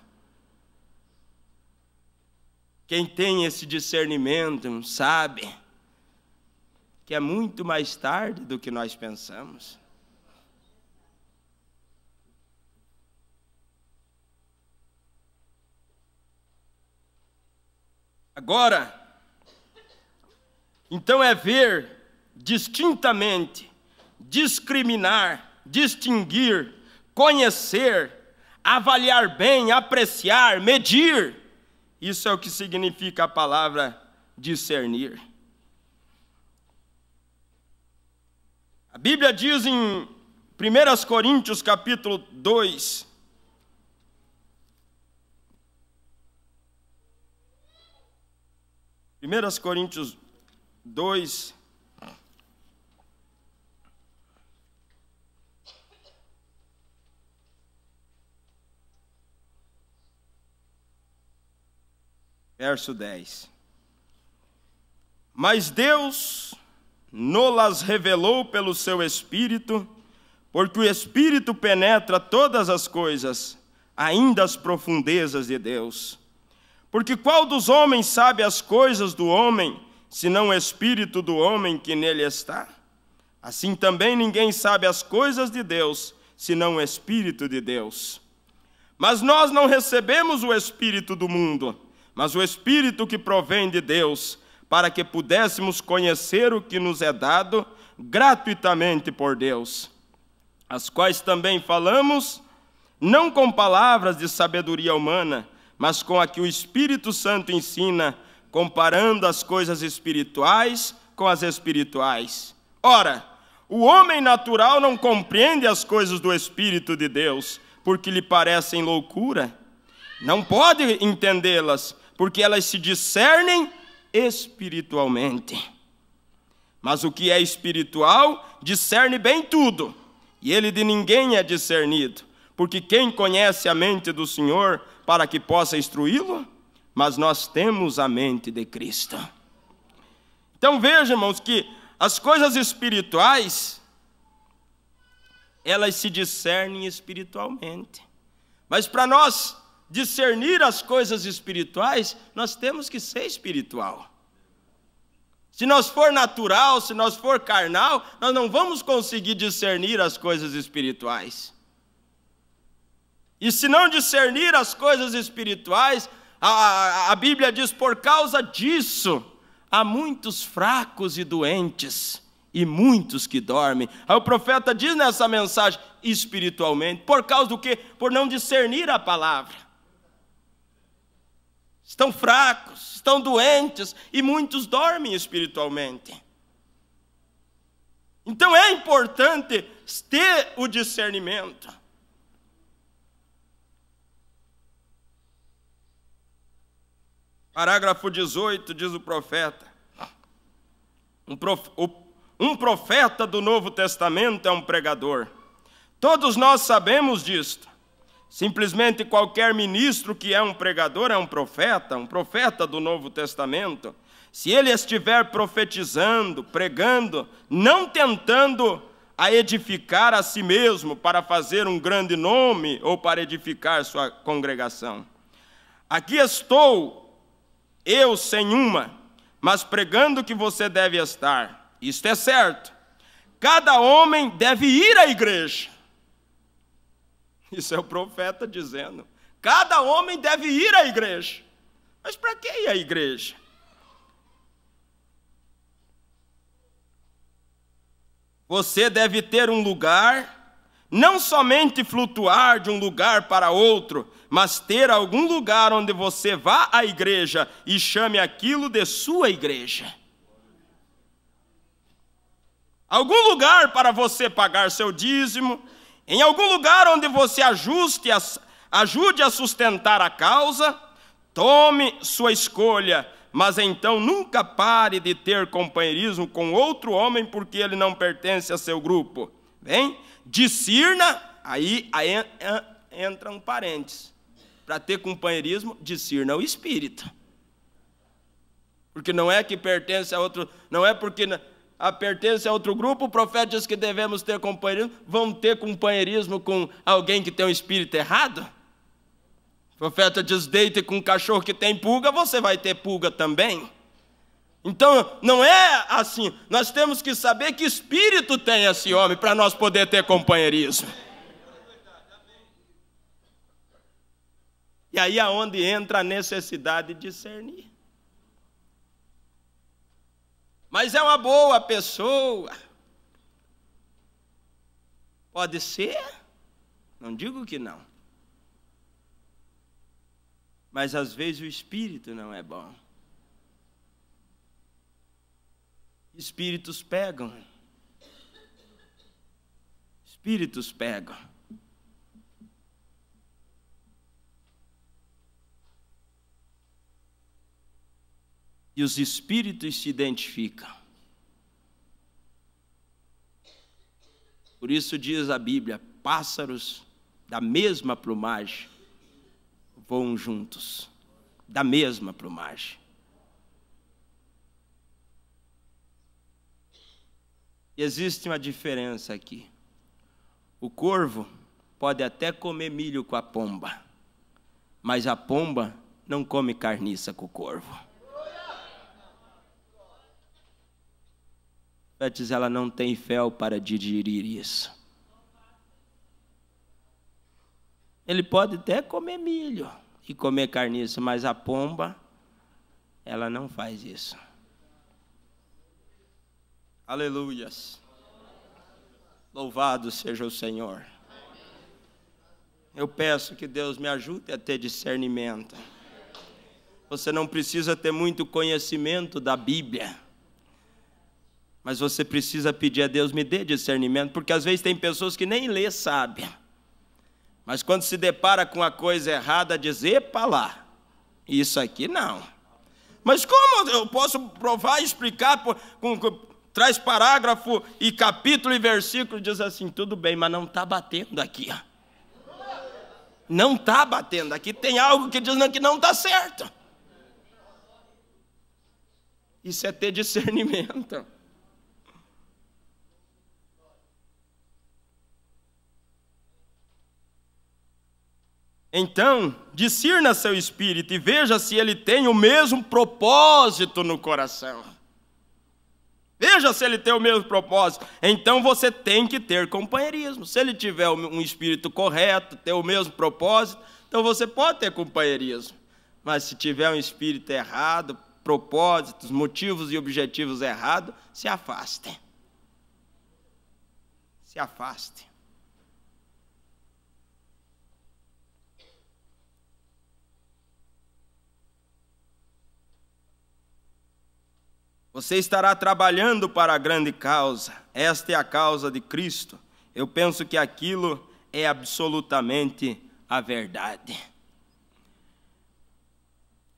Quem tem esse discernimento sabe que é muito mais tarde do que nós pensamos. Agora, então é ver distintamente, discriminar, distinguir, conhecer, avaliar bem, apreciar, medir. Isso é o que significa a palavra discernir. A Bíblia diz em 1 Coríntios capítulo 2, Primeiras Coríntios 2, verso 10. Mas Deus nos-las revelou pelo seu Espírito, porque o Espírito penetra todas as coisas, ainda as profundezas de Deus. Porque qual dos homens sabe as coisas do homem, senão o Espírito do homem que nele está? Assim também ninguém sabe as coisas de Deus, senão o Espírito de Deus. Mas nós não recebemos o Espírito do mundo, mas o Espírito que provém de Deus, para que pudéssemos conhecer o que nos é dado gratuitamente por Deus, as quais também falamos, não com palavras de sabedoria humana, mas com a que o Espírito Santo ensina, comparando as coisas espirituais com as espirituais. Ora, o homem natural não compreende as coisas do Espírito de Deus, porque lhe parecem loucura. Não pode entendê-las, porque elas se discernem espiritualmente. Mas o que é espiritual discerne bem tudo, e ele de ninguém é discernido, porque quem conhece a mente do Senhor para que possa instruí-lo? Mas nós temos a mente de Cristo. Então vejam, irmãos, que as coisas espirituais, elas se discernem espiritualmente. Mas para nós discernir as coisas espirituais, nós temos que ser espiritual. Se nós for natural, se nós for carnal, nós não vamos conseguir discernir as coisas espirituais. E se não discernir as coisas espirituais, a Bíblia diz, por causa disso, há muitos fracos e doentes, e muitos que dormem. Aí o profeta diz nessa mensagem, espiritualmente, por causa do quê? Por não discernir a palavra. Estão fracos, estão doentes, e muitos dormem espiritualmente. Então é importante ter o discernimento. Parágrafo 18, diz o profeta. Um profeta do Novo Testamento é um pregador. Todos nós sabemos disto. simplesmente qualquer ministro que é um pregador, é um profeta do Novo Testamento, se ele estiver profetizando, pregando, não tentando a edificar a si mesmo para fazer um grande nome ou para edificar sua congregação. Aqui estou, eu sem uma, mas pregando que você deve estar. Isto é certo. Cada homem deve ir à igreja. Isso é o profeta dizendo. Cada homem deve ir à igreja. Mas para que ir à igreja? Você deve ter um lugar, não somente flutuar de um lugar para outro, mas ter algum lugar onde você vá à igreja e chame aquilo de sua igreja. Algum lugar para você pagar seu dízimo, em algum lugar onde você ajude a sustentar a causa, tome sua escolha, mas então nunca pare de ter companheirismo com outro homem porque ele não pertence a seu grupo. Bem, discirna, aí entra um parênteses. Para ter companheirismo, discirna o espírito. Porque não é que pertence a outro, não é porque pertence a outro grupo, o profeta diz que devemos ter companheirismo, vamos ter companheirismo com alguém que tem um espírito errado? O profeta diz, deite com um cachorro que tem pulga, você vai ter pulga também. Então, não é assim, nós temos que saber que espírito tem esse homem para nós poder ter companheirismo. E aí é onde entra a necessidade de discernir. Mas é uma boa pessoa. Pode ser, não digo que não. Mas às vezes o espírito não é bom. Espíritos pegam. Espíritos pegam. E os espíritos se identificam. Por isso diz a Bíblia, pássaros da mesma plumagem voam juntos, da mesma plumagem. E existe uma diferença aqui. O corvo pode até comer milho com a pomba, mas a pomba não come carniça com o corvo. Antes ela não tem fel para digerir isso. Ele pode até comer milho e comer carniça, mas a pomba, ela não faz isso. Aleluias. Louvado seja o Senhor. Eu peço que Deus me ajude a ter discernimento. Você não precisa ter muito conhecimento da Bíblia, mas você precisa pedir a Deus, me dê discernimento, porque às vezes tem pessoas que nem lê sabem, mas quando se depara com a coisa errada, diz, epa lá, isso aqui não. Mas como eu posso provar e explicar, traz parágrafo e capítulo e versículo, diz assim, tudo bem, mas não está batendo aqui. Não está batendo aqui, tem algo que diz que não está certo. Isso é ter discernimento. Então, discirna seu espírito e veja se ele tem o mesmo propósito no coração. Veja se ele tem o mesmo propósito. Então você tem que ter companheirismo. Se ele tiver um espírito correto, ter o mesmo propósito, então você pode ter companheirismo. Mas se tiver um espírito errado, propósitos, motivos e objetivos errados, se afaste. Se afaste. Você estará trabalhando para a grande causa. Esta é a causa de Cristo. Eu penso que aquilo é absolutamente a verdade.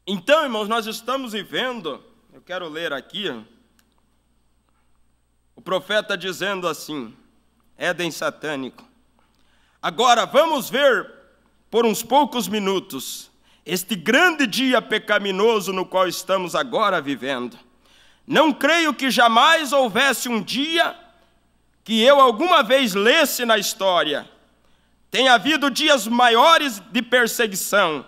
Então, irmãos, nós estamos vivendo, eu quero ler aqui, o profeta dizendo assim, Éden satânico. Agora, vamos ver por uns poucos minutos este grande dia pecaminoso no qual estamos agora vivendo. Não creio que jamais houvesse um dia que eu alguma vez lesse na história. Tem havido dias maiores de perseguição,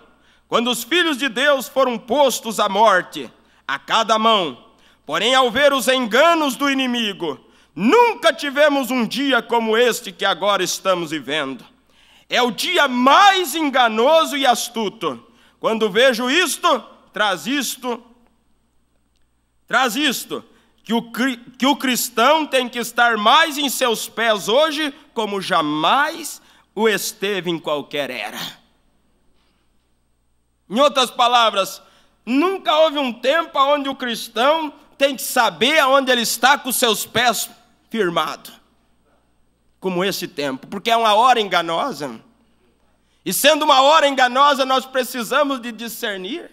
quando os filhos de Deus foram postos à morte, a cada mão. Porém, ao ver os enganos do inimigo, nunca tivemos um dia como este que agora estamos vivendo. É o dia mais enganoso e astuto. Quando vejo isto, traz isto, que o cristão tem que estar mais em seus pés hoje, como jamais o esteve em qualquer era. Em outras palavras, nunca houve um tempo onde o cristão tem que saber aonde ele está com seus pés firmados, como esse tempo, porque é uma hora enganosa. E sendo uma hora enganosa, nós precisamos de discernir,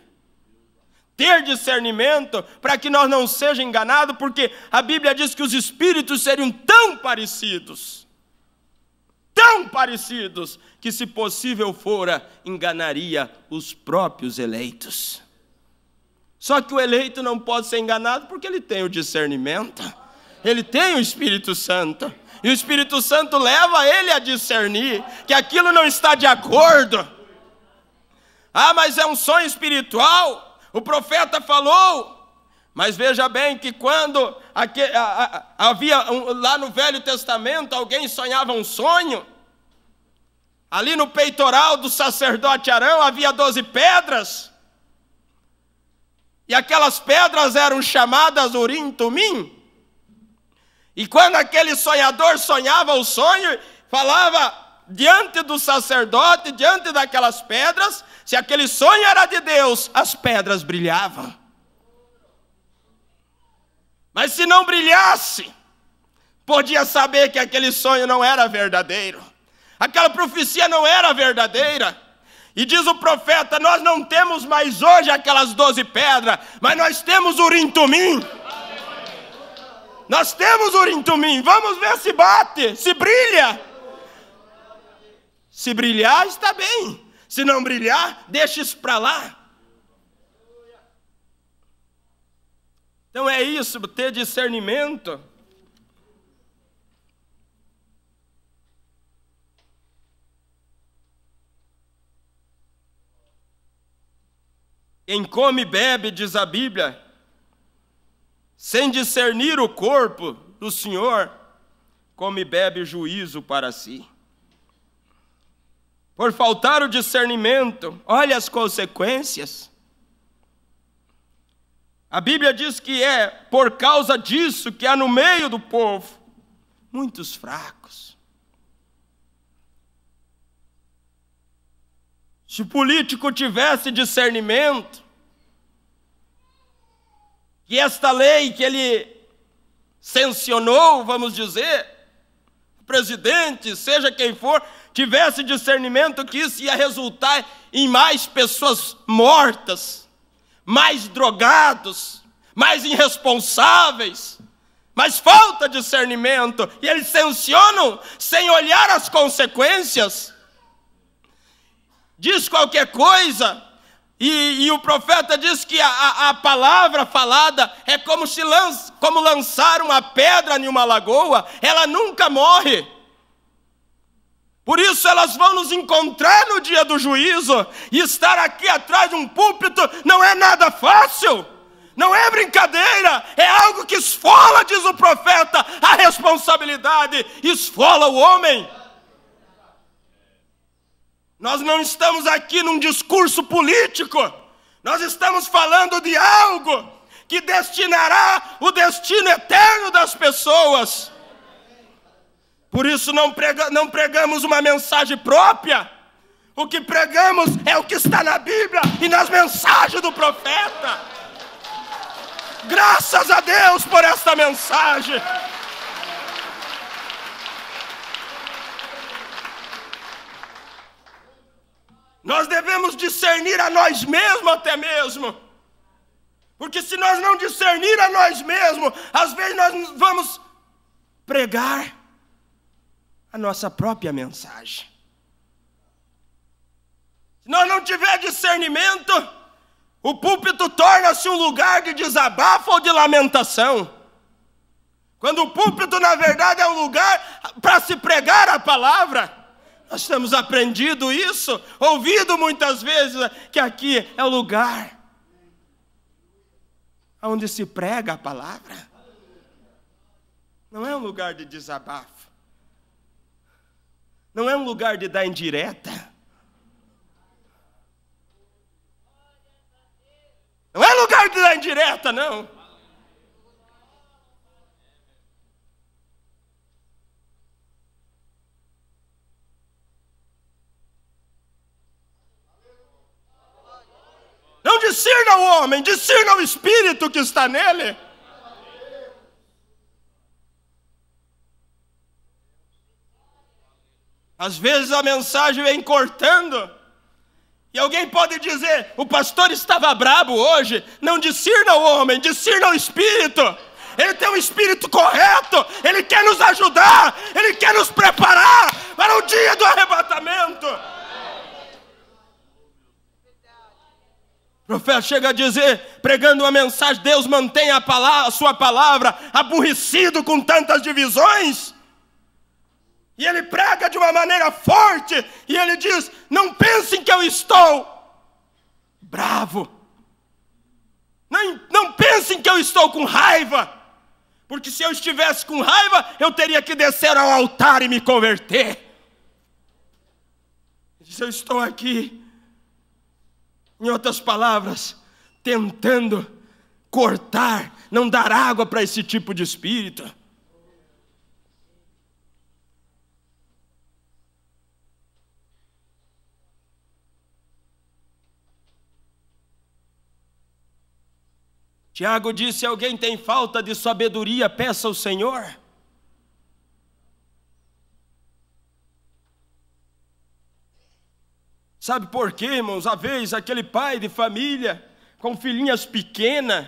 ter discernimento, para que nós não sejamos enganados, porque a Bíblia diz que os espíritos seriam tão parecidos, que se possível fora, enganaria os próprios eleitos. Só que o eleito não pode ser enganado porque ele tem o discernimento, ele tem o Espírito Santo. E o Espírito Santo leva ele a discernir que aquilo não está de acordo. Ah, mas é um sonho espiritual, o profeta falou. Mas veja bem que quando havia lá no Velho Testamento, alguém sonhava um sonho, ali no peitoral do sacerdote Arão havia 12 pedras, e aquelas pedras eram chamadas Urim Tumim. E quando aquele sonhador sonhava o sonho, falava diante do sacerdote, diante daquelas pedras, se aquele sonho era de Deus, as pedras brilhavam. Mas se não brilhasse, podia saber que aquele sonho não era verdadeiro, aquela profecia não era verdadeira. E diz o profeta, nós não temos mais hoje aquelas 12 pedras, mas nós temos Urim Tumim. Nós temos Urim Tumim, vamos ver se bate, se brilha. Se brilhar, está bem. Se não brilhar, deixa isso para lá. Então é isso, ter discernimento. Quem come e bebe, diz a Bíblia, sem discernir o corpo do Senhor, come e bebe juízo para si. Por faltar o discernimento, olha as consequências. A Bíblia diz que é por causa disso que há no meio do povo muitos fracos. Se o político tivesse discernimento, que esta lei que ele sancionou, vamos dizer, o presidente, seja quem for, tivesse discernimento que isso ia resultar em mais pessoas mortas, mais drogados, mais irresponsáveis, mas falta discernimento, e eles sancionam sem olhar as consequências. Diz qualquer coisa, e o profeta diz que a palavra falada é como lançar uma pedra em uma lagoa, ela nunca morre. Por isso elas vão nos encontrar no dia do juízo, e estar aqui atrás de um púlpito não é nada fácil, não é brincadeira, é algo que esfola, diz o profeta, a responsabilidade, esfola o homem. Nós não estamos aqui num discurso político, nós estamos falando de algo que destinará o destino eterno das pessoas. Por isso não pregamos uma mensagem própria, o que pregamos é o que está na Bíblia e nas mensagens do profeta. Graças a Deus por esta mensagem. Nós devemos discernir a nós mesmos até mesmo. Porque se nós não discernir a nós mesmos, às vezes nós vamos pregar a nossa própria mensagem. tiver discernimento, o púlpito torna-se um lugar de desabafo ou de lamentação. Quando o púlpito, na verdade, é um lugar para se pregar a palavra. Nós temos aprendido isso, ouvido muitas vezes que aqui é o lugar onde se prega a palavra. Não é um lugar de desabafo. Não é um lugar de dar indireta. Não é lugar de dar indireta, não. Não discirna o homem, discirna o espírito que está nele. Às vezes a mensagem vem cortando, e alguém pode dizer, o pastor estava brabo hoje. Não discirna o homem, discirna o espírito. Ele tem um espírito correto, ele quer nos ajudar, ele quer nos preparar para o dia do arrebatamento. O profeta chega a dizer, pregando uma mensagem, Deus mantém a sua palavra, aborrecido com tantas divisões. E ele prega de uma maneira forte, e ele diz, não pensem que eu estou bravo. Não pensem que eu estou com raiva, porque se eu estivesse com raiva, eu teria que descer ao altar e me converter. Ele diz, eu estou aqui, em outras palavras, tentando cortar, não dar água para esse tipo de espírito. Tiago disse, se alguém tem falta de sabedoria, peça ao Senhor. Sabe por quê, irmãos? Às vezes aquele pai de família, com filhinhas pequenas,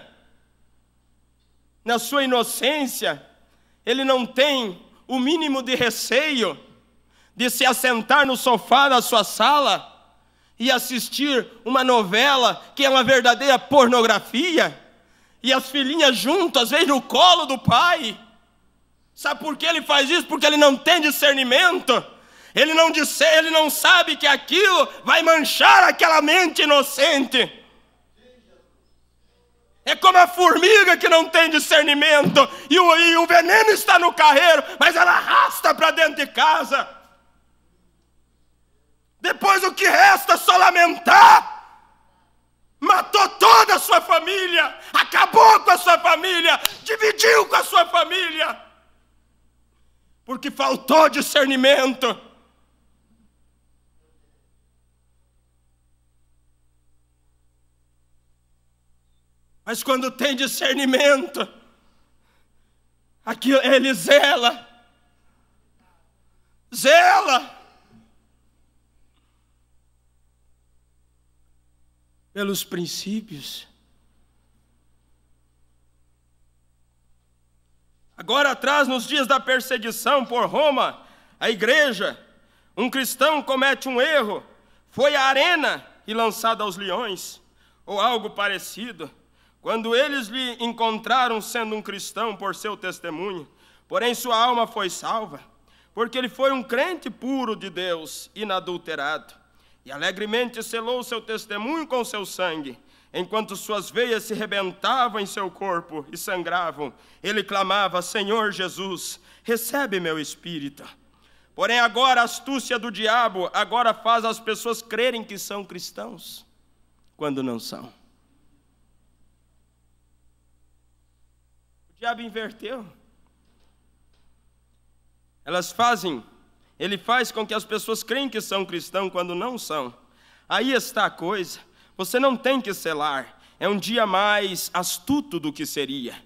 na sua inocência, ele não tem o mínimo de receio de se assentar no sofá da sua sala e assistir uma novela que é uma verdadeira pornografia, e as filhinhas juntas, às vezes no colo do pai. Sabe por que ele faz isso? Porque ele não tem discernimento. Ele não sabe que aquilo vai manchar aquela mente inocente. É como a formiga que não tem discernimento, e o veneno está no carreiro, mas ela arrasta para dentro de casa. Depois o que resta é só lamentar. Matou toda a sua família, acabou com a sua família, dividiu com a sua família, porque faltou discernimento. Mas quando tem discernimento, aquilo, ele zela pelos princípios. Agora atrás, nos dias da perseguição por Roma, a igreja, um cristão comete um erro, foi à arena e lançado aos leões, ou algo parecido. Quando eles lhe encontraram sendo um cristão por seu testemunho, porém sua alma foi salva, porque ele foi um crente puro de Deus, inadulterado, e alegremente selou seu testemunho com seu sangue. Enquanto suas veias se rebentavam em seu corpo e sangravam, ele clamava, Senhor Jesus, recebe meu espírito. Porém agora a astúcia do diabo agora faz as pessoas crerem que são cristãos, quando não são. O diabo inverteu. Ele faz com que as pessoas creem que são cristãos quando não são. Aí está a coisa. Você não tem que selar. É um dia mais astuto do que seria.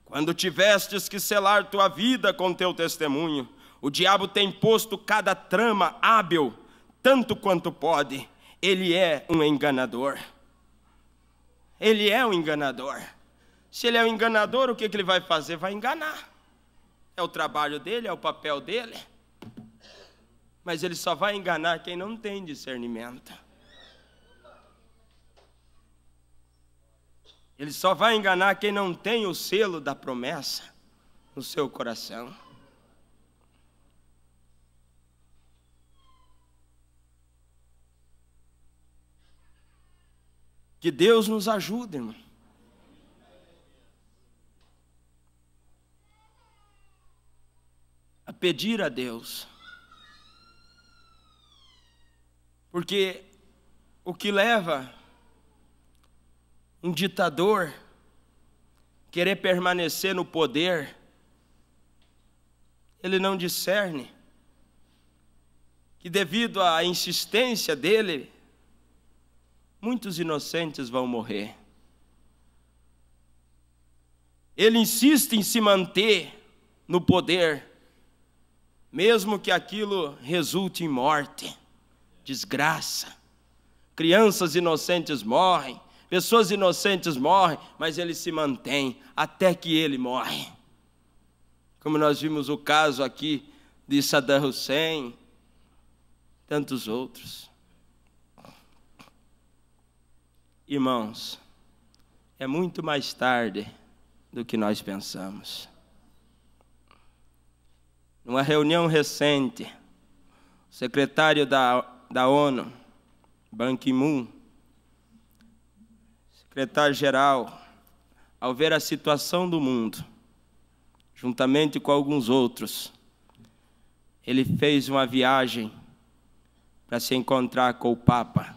Quando tivestes que selar tua vida com teu testemunho, o diabo tem posto cada trama hábil, tanto quanto pode. Ele é um enganador. Ele é um enganador. Se ele é um enganador, o que ele vai fazer? Vai enganar. É o trabalho dele, é o papel dele. Mas ele só vai enganar quem não tem discernimento. Ele só vai enganar quem não tem o selo da promessa no seu coração. Que Deus nos ajude, irmão. A pedir a Deus. Porque o que leva um ditador querer permanecer no poder, ele não discerne que devido à insistência dele, muitos inocentes vão morrer. Ele insiste em se manter no poder, mesmo que aquilo resulte em morte, desgraça. Crianças inocentes morrem, pessoas inocentes morrem, mas ele se mantém até que ele morre. Como nós vimos o caso aqui de Saddam Hussein, tantos outros. Irmãos, é muito mais tarde do que nós pensamos. Numa reunião recente, o secretário da ONU, Ban Ki-moon, secretário-geral, ao ver a situação do mundo, juntamente com alguns outros, ele fez uma viagem para se encontrar com o Papa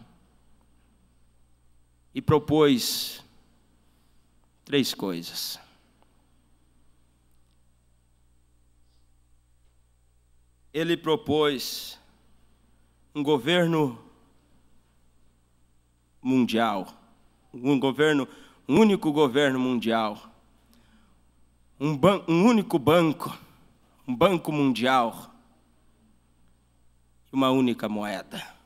e propôs 3 coisas. Ele propôs um governo mundial, um único governo mundial, um único banco, um banco mundial, e uma única moeda.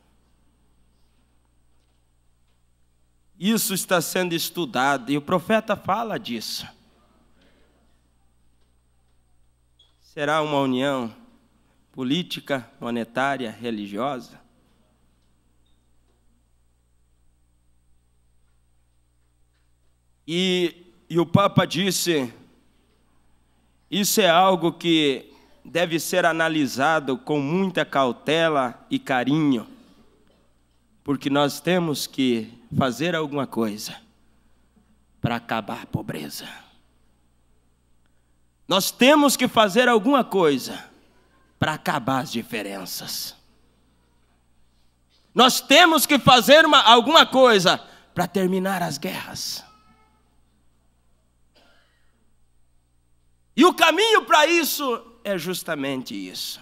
Isso está sendo estudado e o profeta fala disso. Será uma união política, monetária, religiosa? E o Papa disse, isso é algo que deve ser analisado com muita cautela e carinho, porque nós temos que fazer alguma coisa para acabar a pobreza. Nós temos que fazer alguma coisa para acabar as diferenças. Nós temos que fazer alguma coisa para terminar as guerras. E o caminho para isso é justamente isso.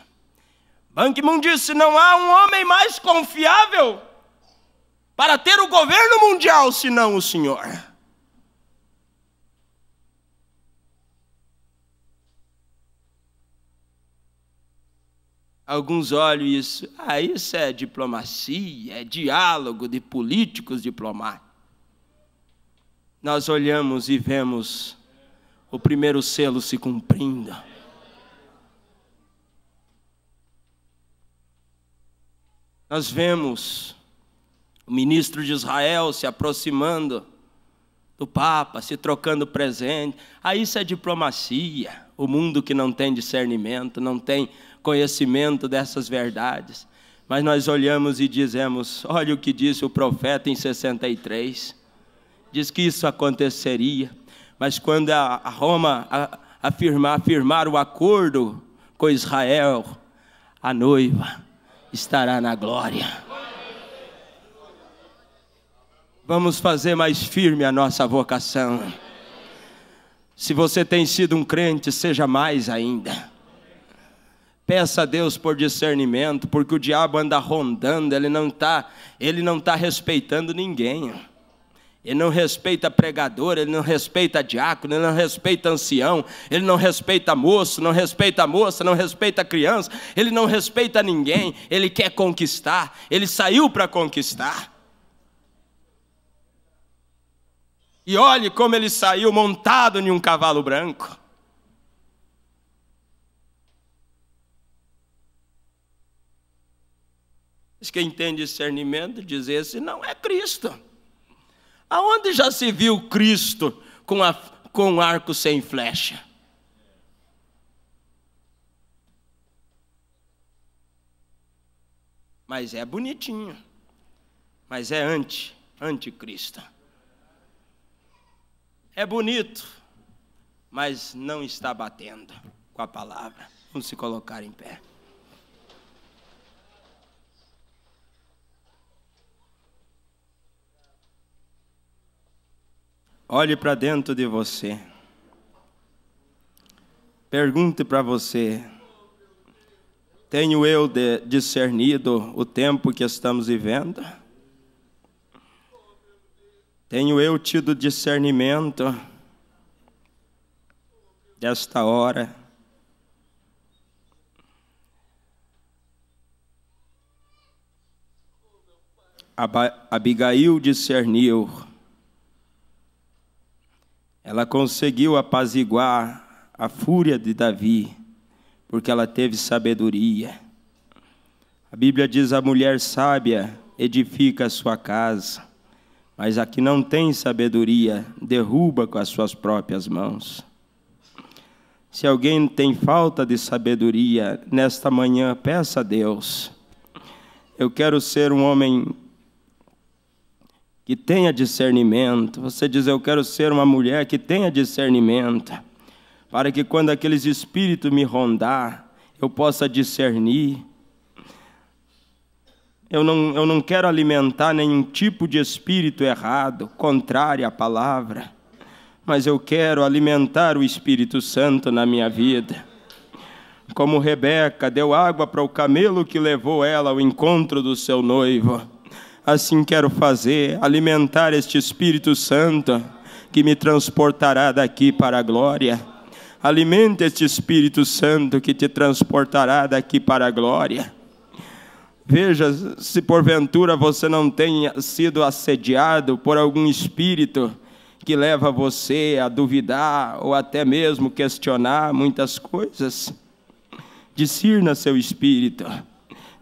Ban Ki-moon disse, não há um homem mais confiável para ter o governo mundial senão o Senhor. Alguns olham isso, isso é diplomacia, é diálogo de políticos diplomáticos. Nós olhamos e vemos o primeiro selo se cumprindo. Nós vemos o ministro de Israel se aproximando do Papa, se trocando presente. Isso é diplomacia. O mundo que não tem discernimento, não tem conhecimento dessas verdades. Mas nós olhamos e dizemos, olha o que disse o profeta em 63. Diz que isso aconteceria. Mas quando a Roma afirmar o acordo com Israel, a noiva estará na glória. Vamos fazer mais firme a nossa vocação. Se você tem sido um crente, seja mais ainda. Peça a Deus por discernimento, porque o diabo anda rondando, ele não está respeitando ninguém. Ele não respeita pregador, ele não respeita diácono, ele não respeita ancião, ele não respeita moço, não respeita moça, não respeita criança, ele não respeita ninguém, ele quer conquistar, ele saiu para conquistar. E olhe como ele saiu montado em um cavalo branco. Mas quem tem discernimento diz, esse não é Cristo. Aonde já se viu Cristo com um arco sem flecha? Mas é bonitinho. Mas é anticristo. É bonito, mas não está batendo com a palavra. Vamos se colocar em pé. Olhe para dentro de você. Pergunte para você: tenho eu discernido o tempo que estamos vivendo? Tenho eu tido discernimento desta hora? Abigail discerniu. Ela conseguiu apaziguar a fúria de Davi, porque ela teve sabedoria. A Bíblia diz: a mulher sábia edifica a sua casa, mas a que não tem sabedoria derruba com as suas próprias mãos. Se alguém tem falta de sabedoria, nesta manhã peça a Deus: eu quero ser um homem que tenha discernimento. Você diz: eu quero ser uma mulher que tenha discernimento, para que quando aqueles espíritos me rondar, eu possa discernir. Eu não quero alimentar nenhum tipo de espírito errado, contrário à palavra, mas eu quero alimentar o Espírito Santo na minha vida. Como Rebeca deu água para o camelo que levou ela ao encontro do seu noivo, assim quero fazer, alimentar este Espírito Santo que me transportará daqui para a glória. Alimente este Espírito Santo que te transportará daqui para a glória. Veja, se porventura você não tenha sido assediado por algum espírito que leva você a duvidar ou até mesmo questionar muitas coisas, discirna seu espírito.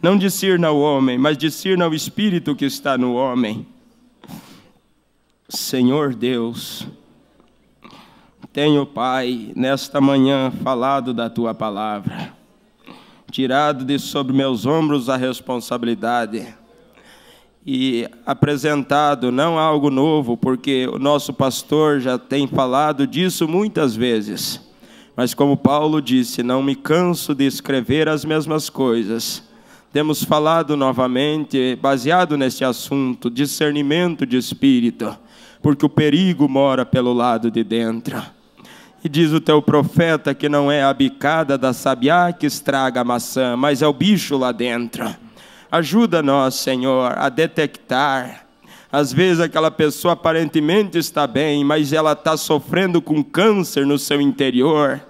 Não discirna o homem, mas discirna o espírito que está no homem. Senhor Deus, tenho, Pai, nesta manhã falado da Tua palavra, tirado de sobre meus ombros a responsabilidade e apresentado não algo novo, porque o nosso pastor já tem falado disso muitas vezes, mas como Paulo disse, não me canso de escrever as mesmas coisas. Temos falado novamente, baseado nesse assunto, discernimento de espírito, porque o perigo mora pelo lado de dentro. E diz o teu profeta que não é a bicada da sabiá que estraga a maçã, mas é o bicho lá dentro. Ajuda-nos, Senhor, a detectar. Às vezes aquela pessoa aparentemente está bem, mas ela está sofrendo com câncer no seu interior.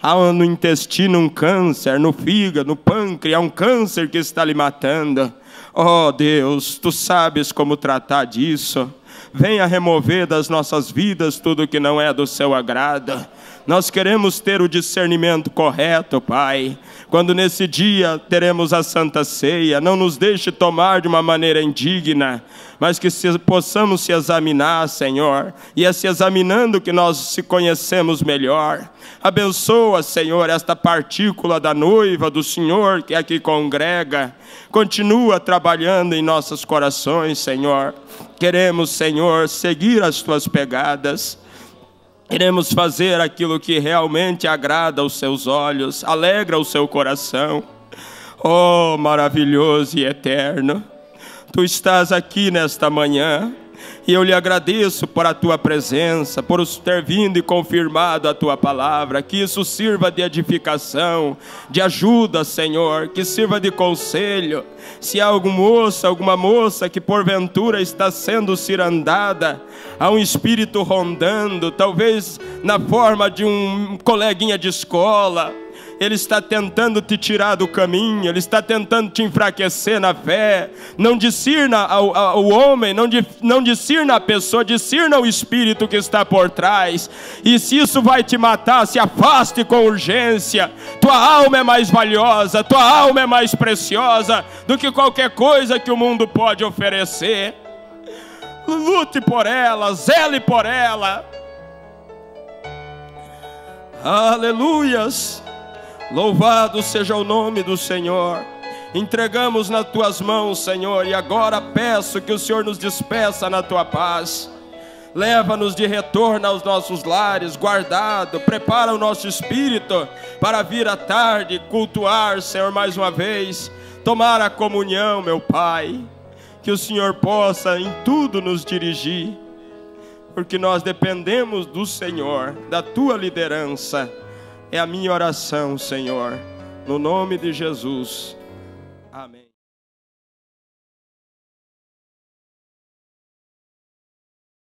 Há no intestino um câncer, no fígado, no pâncreas, há um câncer que está lhe matando. Oh Deus, Tu sabes como tratar disso. Venha remover das nossas vidas tudo que não é do Seu agrado. Nós queremos ter o discernimento correto, Pai. Quando nesse dia teremos a Santa Ceia, não nos deixe tomar de uma maneira indigna, mas que possamos se examinar, Senhor, e é se examinando que nós se conhecemos melhor. Abençoa, Senhor, esta partícula da noiva do Senhor que aqui congrega. Continua trabalhando em nossos corações, Senhor. Queremos, Senhor, seguir as Tuas pegadas. Queremos fazer aquilo que realmente agrada aos Seus olhos, alegra o seu coração. Oh, maravilhoso e eterno, Tu estás aqui nesta manhã, e eu lhe agradeço por a Tua presença, por ter vindo e confirmado a Tua palavra, que isso sirva de edificação, de ajuda, Senhor, que sirva de conselho. Se há alguma moça que porventura está sendo cirandada, há um espírito rondando, talvez na forma de um coleguinha de escola, ele está tentando te tirar do caminho, ele está tentando te enfraquecer na fé. Não discirna o homem, não discirna a pessoa, discirna o espírito que está por trás. E se isso vai te matar, se afaste com urgência. Tua alma é mais valiosa, tua alma é mais preciosa do que qualquer coisa que o mundo pode oferecer. lute por ela, zele por ela. Aleluias, louvado seja o nome do Senhor. Entregamos nas tuas mãos, Senhor, e agora peço que o Senhor nos despeça na tua paz. Leva-nos de retorno aos nossos lares, guardado, prepara o nosso espírito para vir à tarde cultuar, Senhor, mais uma vez, tomar a comunhão, meu Pai. Que o Senhor possa em tudo nos dirigir, porque nós dependemos do Senhor, da tua liderança. É a minha oração, Senhor, no nome de Jesus. Amém.